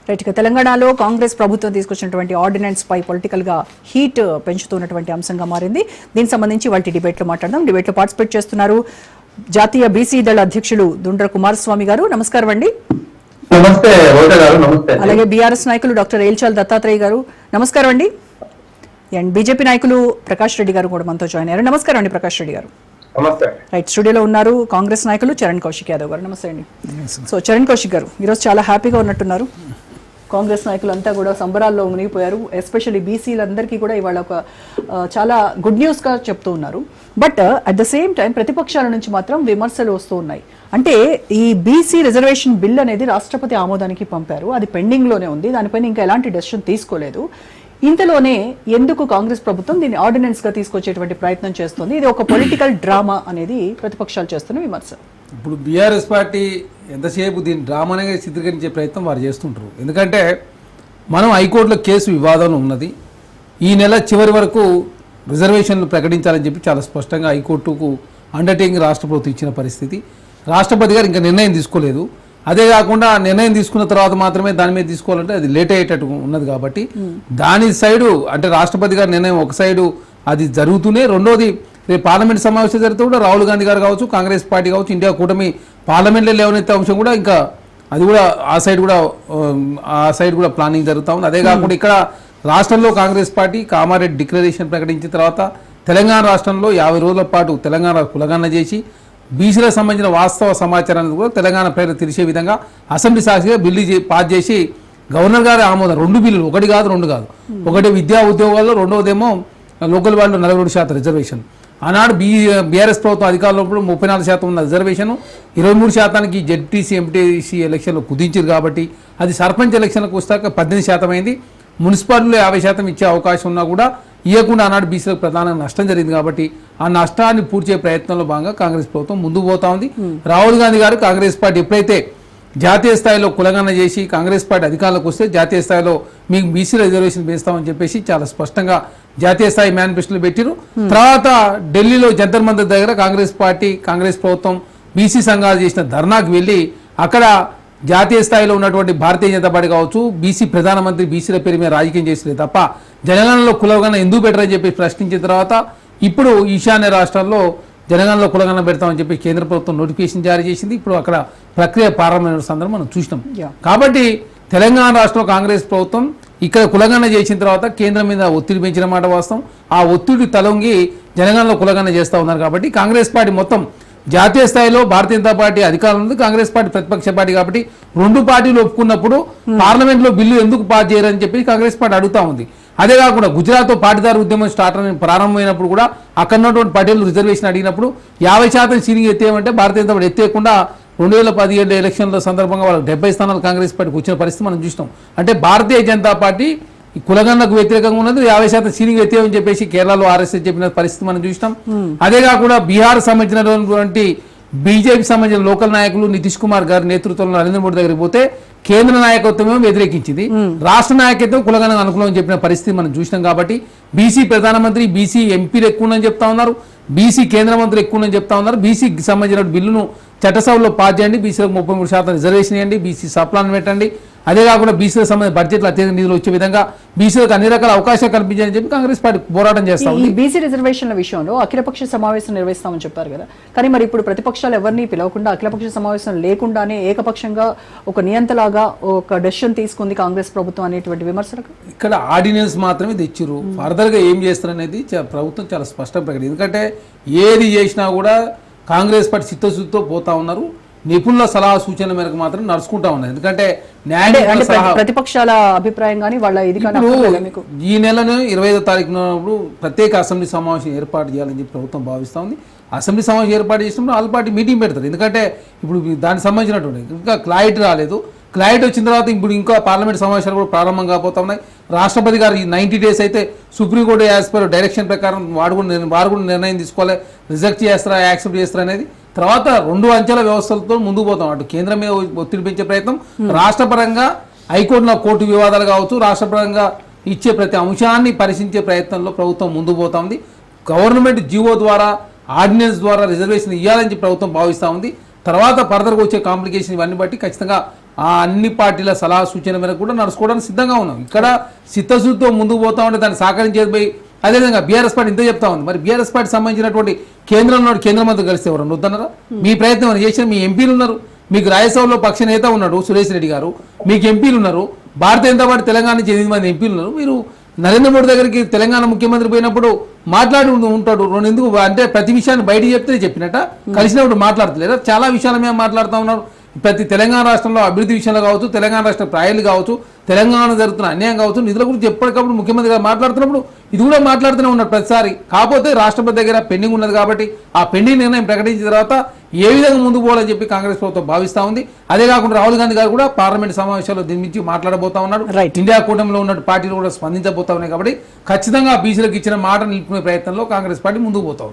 Right. తెలంగాణలో కాంగ్రెస్ ప్రభుత్వం తీసుకొచ్చినటువంటి ఆర్డినెన్స్ పై పొలిటికల్ గా హీట్ పెంచుతున్నటువంటి అంశంగా మారింది. దీనికి సంబంధించి వాళ్ళ డిబేట్ లో మాట్లాడదాం. డిబేట్ లో పార్టిసిపేట్ చేస్తున్నారు జాతీయ బీసీ దళ అధ్యక్షులు దుండ్ర కుమారస్వామి గారు. నమస్కారం అండి. అలాగే బీఆర్ఎస్ నాయకులు డాక్టర్ ఏల్చాల్ దత్తాత్రేయ గారు. నమస్కారం అండి. అండ్ బీజేపీ నాయకులు ప్రకాష్ రెడ్డి గారు కూడా మనతో జాయిన్ అయ్యారు. నమస్కారం అండి ప్రకాష్ రెడ్డి గారు. రైట్. స్టూడియోలో ఉన్నారు కాంగ్రెస్ నాయకులు చరణ్ కౌశిక్ యాదవ్ గారు. నమస్తే అండి. సో చరణ్ కౌశిక్ గారు, ఈరోజు చాలా హ్యాపీగా ఉన్నట్టున్నారు. కాంగ్రెస్ నాయకులంతా కూడా సంబరాల్లో మునిగిపోయారు. ఎస్పెషల్లీ బీసీలందరికీ కూడా ఇవాళ ఒక చాలా గుడ్ న్యూస్గా చెప్తూ ఉన్నారు. But at the same time ప్రతిపక్షాల నుంచి మాత్రం విమర్శలు వస్తూ ఉన్నాయి. అంటే ఈ బీసీ రిజర్వేషన్ బిల్ అనేది రాష్ట్రపతి ఆమోదానికి పంపారు, అది పెండింగ్లోనే ఉంది, దానిపైన ఇంకా ఎలాంటి డెసిషన్ తీసుకోలేదు. ఇంతలోనే ఎందుకు కాంగ్రెస్ ప్రభుత్వం దీన్ని ఆర్డినెన్స్గా తీసుకొచ్చేటువంటి ప్రయత్నం చేస్తుంది? ఇది ఒక పొలిటికల్ డ్రామా అనేది ప్రతిపక్షాలు చేస్తున్న విమర్శ. ఇప్పుడు బీఆర్ఎస్ పార్టీ ఎంతసేపు దీన్ని డ్రామానే చిత్రీకరించే ప్రయత్నం వారు చేస్తుంటారు. ఎందుకంటే మనం హైకోర్టులో కేసు వివాదంలో ఉన్నది. ఈ నెల చివరి వరకు రిజర్వేషన్లు ప్రకటించాలని చెప్పి చాలా స్పష్టంగా హైకోర్టుకు అండర్టేకింగ్ రాష్ట్ర ప్రభుత్వం ఇచ్చిన పరిస్థితి. రాష్ట్రపతి గారు ఇంకా నిర్ణయం తీసుకోలేదు. అదే కాకుండా నిర్ణయం తీసుకున్న తర్వాత మాత్రమే దాని మీద తీసుకోవాలంటే అది లేట్ అయ్యేటట్టు ఉన్నది. కాబట్టి దాని సైడు అంటే రాష్ట్రపతి గారి నిర్ణయం ఒక సైడు అది జరుగుతూనే, రెండోది రేపు పార్లమెంట్ సమావేశం జరిగితే కూడా రాహుల్ గాంధీ గారు కావచ్చు, కాంగ్రెస్ పార్టీ కావచ్చు, ఇండియా కూటమి పార్లమెంట్లో లేవనెత్తే అంశం కూడా ఇంకా అది కూడా ఆ సైడ్ కూడా ప్లానింగ్ జరుగుతూ ఉంది. అదే కాకుండా ఇక్కడ రాష్ట్రంలో కాంగ్రెస్ పార్టీ కామారెడ్డి డిక్లరేషన్ ప్రకటించిన తర్వాత తెలంగాణ రాష్ట్రంలో 50 రోజుల పాటు తెలంగాణ కులగణన చేసి బీసీలకు సంబంధించిన వాస్తవ సమాచారాన్ని కూడా తెలంగాణ ప్రజలకు తెలిసే విధంగా అసెంబ్లీ సాక్షిగా బిల్లు పాస్ చేసి గవర్నర్ గారి ఆమోదం, 2 బిల్లులు, ఒకటి కాదు 2 కాదు, ఒకటి విద్యా ఉద్యోగాల్లో, రెండవదేమో లోకల్ వాళ్ళు 43% రిజర్వేషన్. ఆనాడు బీఆర్ఎస్ ప్రభుత్వం అధికారంలో 34% ఉన్న రిజర్వేషన్ 23% జెడ్టీసీ ఎంపీటీసీ ఎలక్షన్లో కుదించారు. కాబట్టి అది సర్పంచ్ ఎలక్షన్లకు వస్తాక 18% అయింది. మున్సిపాలిటీలో 50% ఇచ్చే అవకాశం ఉన్నా కూడా ఇవ్వకుండా ఆనాడు బీసీలకు ప్రధానంగా నష్టం జరిగింది. కాబట్టి ఆ నష్టాన్ని పూడ్చే ప్రయత్నంలో భాగంగా కాంగ్రెస్ ప్రభుత్వం ముందుకు పోతా ఉంది. రాహుల్ గాంధీ గారు కాంగ్రెస్ పార్టీ ఎప్పుడైతే జాతీయ స్థాయిలో కులగణన చేసి కాంగ్రెస్ పార్టీ అధికారంలోకి వస్తే జాతీయ స్థాయిలో మీకు బీసీ రిజర్వేషన్ పెంచుతామని చెప్పేసి చాలా స్పష్టంగా జాతీయ స్థాయి మేనిఫెస్టోలు పెట్టారు. తర్వాత ఢిల్లీలో జంతర్ మంతర్ దగ్గర కాంగ్రెస్ పార్టీ కాంగ్రెస్ ప్రభుత్వం బీసీ సంఘాలు చేసిన ధర్నాకు వెళ్ళి అక్కడ జాతీయ స్థాయిలో ఉన్నటువంటి భారతీయ జనతా పార్టీ కావచ్చు, బీసీ ప్రధానమంత్రి బీసీల పేరు మీద రాజకీయం చేసలేదు తప్ప జనగణనలో కులగణన ఎందుకు పెట్టరని చెప్పి ప్రశ్నించిన తర్వాత ఇప్పుడు ఈశాన్య రాష్ట్రాల్లో జనగణనలో కులగణన పెడతామని చెప్పి కేంద్ర ప్రభుత్వం నోటిఫికేషన్ జారీ చేసింది. ఇప్పుడు అక్కడ ప్రక్రియ ప్రారంభమైన సందర్భం మనం చూసినాం. కాబట్టి తెలంగాణ రాష్ట్రంలో కాంగ్రెస్ ప్రభుత్వం ఇక్కడ కులగణన చేసిన తర్వాత కేంద్రం మీద ఒత్తిడి పెంచిన మాట వాస్తవం. ఆ ఒత్తిడి తలొంగి జనగణనలో కులగణన చేస్తూ ఉన్నారు. కాబట్టి కాంగ్రెస్ పార్టీ మొత్తం జాతీయ స్థాయిలో భారతీయ జనతా పార్టీ అధికారం ఉంది, కాంగ్రెస్ పార్టీ ప్రతిపక్ష పార్టీ. కాబట్టి 2 పార్టీలు ఒప్పుకున్నప్పుడు పార్లమెంట్లో బిల్లు ఎందుకు పాస్ చేయరని చెప్పి కాంగ్రెస్ పార్టీ అడుగుతా ఉంది. అదే కాకుండా గుజరాత్లో పాటీదారు ఉద్యమం ప్రారంభమైనప్పుడు కూడా అక్కడ ఉన్నటువంటి పటేళ్లు రిజర్వేషన్ అడిగినప్పుడు 50% సీలింగ్ ఎత్తేయమంటే భారతీయ జనతా పార్టీ ఎత్తేయకుండా 2017 ఎలక్షన్ల సందర్భంగా వాళ్ళకి 70 స్థానాలు కాంగ్రెస్ పార్టీకి వచ్చిన పరిస్థితి మనం చూసినాం. అంటే భారతీయ జనతా పార్టీ ఈ కులగణనకు వ్యతిరేకంగా ఉన్నది, 50% సీలింగ్ ఎత్తేయమని చెప్పేసి కేరళలో ఆర్ఎస్ఎస్ చెప్పిన పరిస్థితి మనం చూసినాం. అదే కాకుండా బీహార్ సంబంధించినటువంటి బీజేపీ సంబంధించిన లోకల్ నాయకులు నితీష్ కుమార్ గారి నేతృత్వంలో నరేంద్ర మోడీ దగ్గరికి పోతే కేంద్ర నాయకత్వమేమో వ్యతిరేకించింది, రాష్ట్ర నాయకత్వం కులగణన అనుకూలం అని చెప్పిన పరిస్థితి మనం చూసినాం. కాబట్టి బీసీ ప్రధానమంత్రి, బీసీ ఎంపీలు ఎక్కువ ఉందని చెప్తా ఉన్నారు, బీసీ కేంద్ర మంత్రులు ఎక్కువ ఉందని చెప్తా ఉన్నారు. బీసీకి సంబంధించిన బిల్లును చట్టసభలో పాస్ చేయండి, బీసీలకు 33% రిజర్వేషన్ ఇవ్వండి, బీసీ సప్లాన్ పెట్టండి. అదే కాకుండా బీసీలకు సంబంధించిన బడ్జెట్లో అత్యధిక నిధులు వచ్చే విధంగా బీసీలకు అన్ని రకాల అవకాశాలు కల్పించాలని చెప్పి కాంగ్రెస్ పార్టీ పోరాటం చేస్తా ఉంది. బీసీ రిజర్వేషన్ల విషయంలో అఖిలపక్ష సమావేశం నిర్వహిస్తామని చెప్పారు కదా, కానీ మరి ఇప్పుడు ప్రతిపక్షాలు ఎవరిని పిలవకుండా అఖిలపక్ష సమావేశం లేకుండానే ఏకపక్షంగా ఒక నియంతలాగా ఒక డెసిషన్ తీసుకుంది కాంగ్రెస్ ప్రభుత్వం అనేటువంటి విమర్శలకు ఇక్కడ ఆర్డినెన్స్ మాత్రమే తెచ్చిరు. ఫర్దర్గా ఏం చేస్తారనేది ప్రభుత్వం చాలా స్పష్టంగా ప్రకటించింది. ఎందుకంటే ఏది చేసినా కూడా కాంగ్రెస్ పార్టీ చిత్తశుద్ధితో పోతా ఉన్నారు. నిపుణుల సలహా సూచనల మేరకు మాత్రం నడుచుకుంటా ఉన్నారు. ఎందుకంటే ప్రతిపక్షాల అభిప్రాయం కానీ వాళ్ళ ఇది ఈ నెలను 25వ తారీఖున ప్రత్యేక అసెంబ్లీ సమావేశం ఏర్పాటు చేయాలని చెప్పి ప్రభుత్వం భావిస్తూ ఉంది. అసెంబ్లీ సమావేశం ఏర్పాటు చేసినప్పుడు ఆల్ పార్టీ మీటింగ్ పెడతారు. ఎందుకంటే ఇప్పుడు దానికి సంబంధించినటువంటి ఇంకా క్లారిటీ రాలేదు. క్లారిటీ వచ్చిన తర్వాత ఇప్పుడు ఇంకా పార్లమెంట్ సమావేశాలు కూడా ప్రారంభం కాబోతా ఉన్నాయి. రాష్ట్రపతి గారు ఈ 90 days అయితే సుప్రీంకోర్టు యాజ్ పర్ డైరెక్షన్ ప్రకారం వారు కూడా నిర్ణయం తీసుకోవాలి, రిజెక్ట్ చేస్తారా యాక్సెప్ట్ చేస్తారా అనేది. తర్వాత 2 అంచెల వ్యవస్థలతో ముందుకు పోతాం. అటు కేంద్రం మీద ఒత్తిడి పెంచే ప్రయత్నం, రాష్ట్రపరంగా హైకోర్టులో కోర్టు వివాదాలు కావచ్చు, రాష్ట్రపరంగా ఇచ్చే ప్రతి అంశాన్ని పరిశీలించే ప్రయత్నంలో ప్రభుత్వం ముందుకు పోతా ఉంది. గవర్నమెంట్ జీవో ద్వారా ఆర్డినెన్స్ ద్వారా రిజర్వేషన్ ఇవ్వాలని ప్రభుత్వం భావిస్తూ ఉంది. తర్వాత ఫర్దర్గా వచ్చే కాంప్లికేషన్ ఇవన్నీ బట్టి ఖచ్చితంగా ఆ అన్ని పార్టీల సలహా సూచన మేరకు కూడా నడుచుకోవడానికి సిద్ధంగా ఉన్నాం. ఇక్కడ చిత్తశుద్ధితో ముందుకు పోతా ఉంటే దాన్ని సహకరించేది పోయి అదేవిధంగా బీఆర్ఎస్ పార్టీ ఇంత చెప్తా ఉంది. మరి బీఆర్ఎస్ పార్టీ సంబంధించినటువంటి కేంద్రంలో కేంద్ర మంత్రి కలిస్తే ఎవరు వద్దన్నారా? మీ ప్రయత్నం అని చేసిన మీ ఎంపీలు ఉన్నారు, మీకు రాజ్యసభలో పక్ష నేత ఉన్నాడు సురేష్ రెడ్డి గారు, మీకు ఎంపీలు ఉన్నారు, భారతీయ జనతా పార్టీ తెలంగాణ నుంచి 8 మంది ఎంపీలు ఉన్నారు. మీరు నరేంద్ర మోడీ దగ్గరికి తెలంగాణ ముఖ్యమంత్రి పోయినప్పుడు మాట్లాడి ఉంటాడు. ఎందుకు అంటే ప్రతి విషయాన్ని బయట చెప్తే చెప్పినట్ట కలిసినప్పుడు మాట్లాడతలేదా? చాలా విషయాల మీద మాట్లాడుతూ ఉన్నారు. ప్రతి తెలంగాణ రాష్ట్రంలో అభివృద్ధి విషయంలో కావచ్చు, తెలంగాణ రాష్ట్ర ప్రాయాలు కావచ్చు, తెలంగాణ జరుగుతున్న అన్యాయం కావచ్చు, నిధుల గురించి ఎప్పటికప్పుడు ముఖ్యమంత్రి గారు మాట్లాడుతున్నప్పుడు ఇది కూడా మాట్లాడుతూనే ఉన్నారు ప్రతిసారి. కాకపోతే రాష్ట్రపతి దగ్గర పెండింగ్ ఉన్నది కాబట్టి ఆ పెండింగ్ నిర్ణయం ప్రకటించిన తర్వాత ఏ విధంగా ముందుకు పోవాలని చెప్పి కాంగ్రెస్ ప్రభుత్వం భావిస్తూ ఉంది. అదే కాకుండా రాహుల్ గాంధీ గారు కూడా పార్లమెంట్ సమావేశాల్లో దీని నుంచి మాట్లాడబోతా ఉన్నాడు. ఇండియా కూటమిలో ఉన్న పార్టీలు కూడా స్పందించబోతా ఉన్నాయి. కాబట్టి ఖచ్చితంగా బీసీలకు ఇచ్చిన మాట నిలుపుకునే ప్రయత్నంలో కాంగ్రెస్ పార్టీ ముందుకు పోతా ఉంది.